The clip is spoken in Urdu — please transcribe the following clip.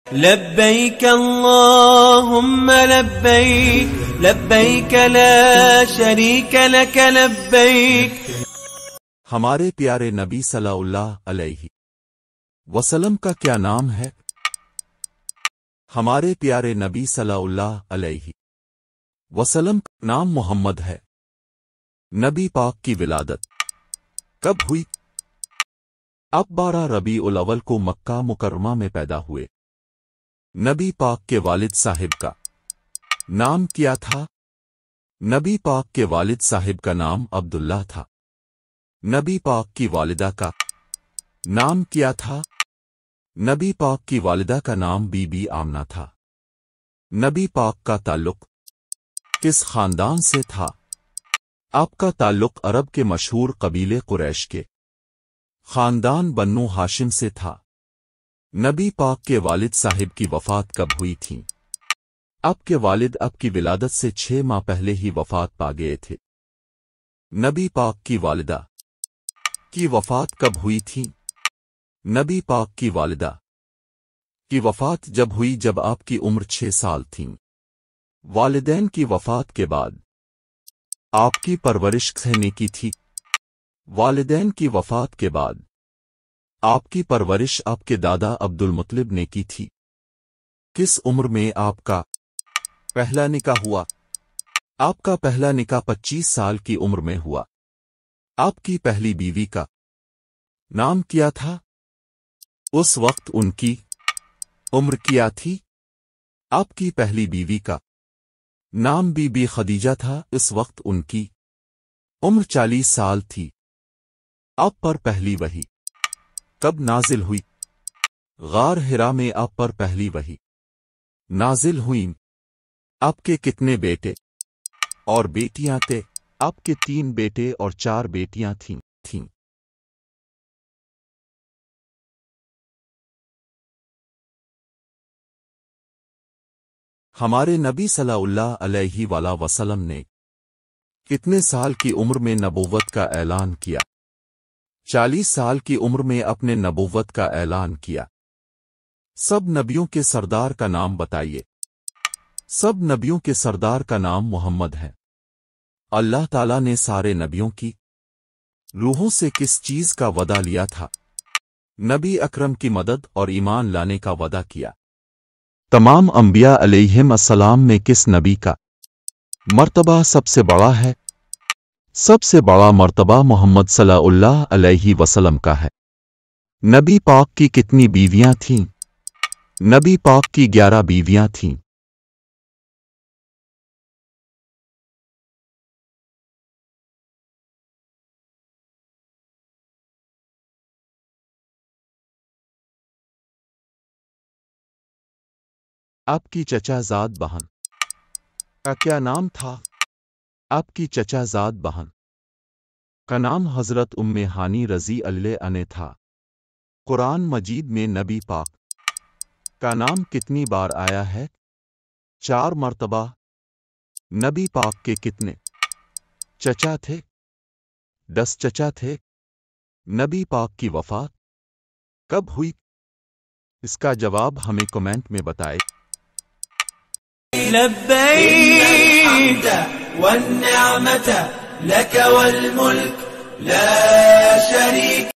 لبيك اللهم لبيك لبيك لا شريك لك لبيك۔ ہمارے پیارے نبی صلی اللہ علیہ وسلم کا کیا نام ہے؟ ہمارے پیارے نبی صلی اللہ علیہ وسلم کا نام محمد ہے۔ نبی پاک کی ولادت کب ہوئی؟ آپ 12 ربیع الاول کو مکہ مکرمہ میں پیدا ہوئے۔ نبی پاک کے والد صاحب کا نام کیا تھا؟ نبی پاک کے والد صاحب کا نام عبداللہ تھا۔ نبی پاک کی والدہ کا نام کیا تھا؟ نبی پاک کی والدہ کا نام بی بی آمنہ تھا۔ نبی پاک کا تعلق کس خاندان سے تھا؟ آپ کا تعلق عرب کے مشہور قبیلے قریش کے خاندان بنو ہاشم سے تھا۔ نبی پاک کے والد صاحب کی وفات کب ہوئی تھی؟ آپ کے والد آپ کی ولادت سے 6 ماہ پہلے ہی وفات پا گئے تھے۔ نبی پاک کی والدہ کی وفات کب ہوئی تھی؟ نبی پاک کی والدہ کی وفات جب ہوئی جب آپ کی عمر 6 سال تھی۔ والدین کی وفات کے بعد آپ کی پرورش کس نے کی تھی؟ والدین کی وفات کے بعد آپ کی پرورش آپ کے دادا عبد المطلب نے کی تھی۔ کس عمر میں آپ کا پہلا نکاح ہوا؟ آپ کا پہلا نکاح 25 سال کی عمر میں ہوا۔ آپ کی پہلی بیوی کا نام کیا تھا؟ اس وقت ان کی عمر کیا تھی؟ آپ کی پہلی بیوی کا نام بی بی خدیجہ تھا۔ اس وقت ان کی عمر 40 سال تھی۔ آپ پر پہلی وحی کب نازل ہوئی؟ غار حرا میں آپ پر پہلی وحی نازل ہوئی۔ آپ کے کتنے بیٹے اور بیٹیاں تھے؟ آپ کے 3 بیٹے اور 4 بیٹیاں تھیں۔ ہمارے نبی صلی اللہ علیہ وآلہ وسلم نے کتنے سال کی عمر میں نبوت کا اعلان کیا؟ 40 سال کی عمر میں اپنے نبوت کا اعلان کیا۔ سب نبیوں کے سردار کا نام بتائیے۔ سب نبیوں کے سردار کا نام محمد ہے۔ اللہ تعالیٰ نے سارے نبیوں کی روحوں سے کس چیز کا وعدہ لیا تھا؟ نبی اکرم کی مدد اور ایمان لانے کا وعدہ کیا۔ تمام انبیاء علیہم السلام میں کس نبی کا مرتبہ سب سے بڑا ہے؟ سب سے بڑا مرتبہ محمد صلی اللہ علیہ وسلم کا ہے۔ نبی پاک کی کتنی بیویاں تھیں؟ نبی پاک کی 11 بیویاں تھیں۔ آپ کی چچا زاد بہن کا کیا نام تھا؟ آپ کی چچا زاد بہن کا نام حضرت ام ہانی رضی اللہ عنہا تھا۔ قرآن مجید میں نبی پاک کا نام کتنی بار آیا ہے؟ 4 مرتبہ۔ نبی پاک کے کتنے چچا تھے؟ 10 چچا تھے۔ نبی پاک کی وفات کب ہوئی؟ اس کا جواب ہمیں کمنٹ میں بتائے۔ لبيك والنعمة لك والملك لا شريك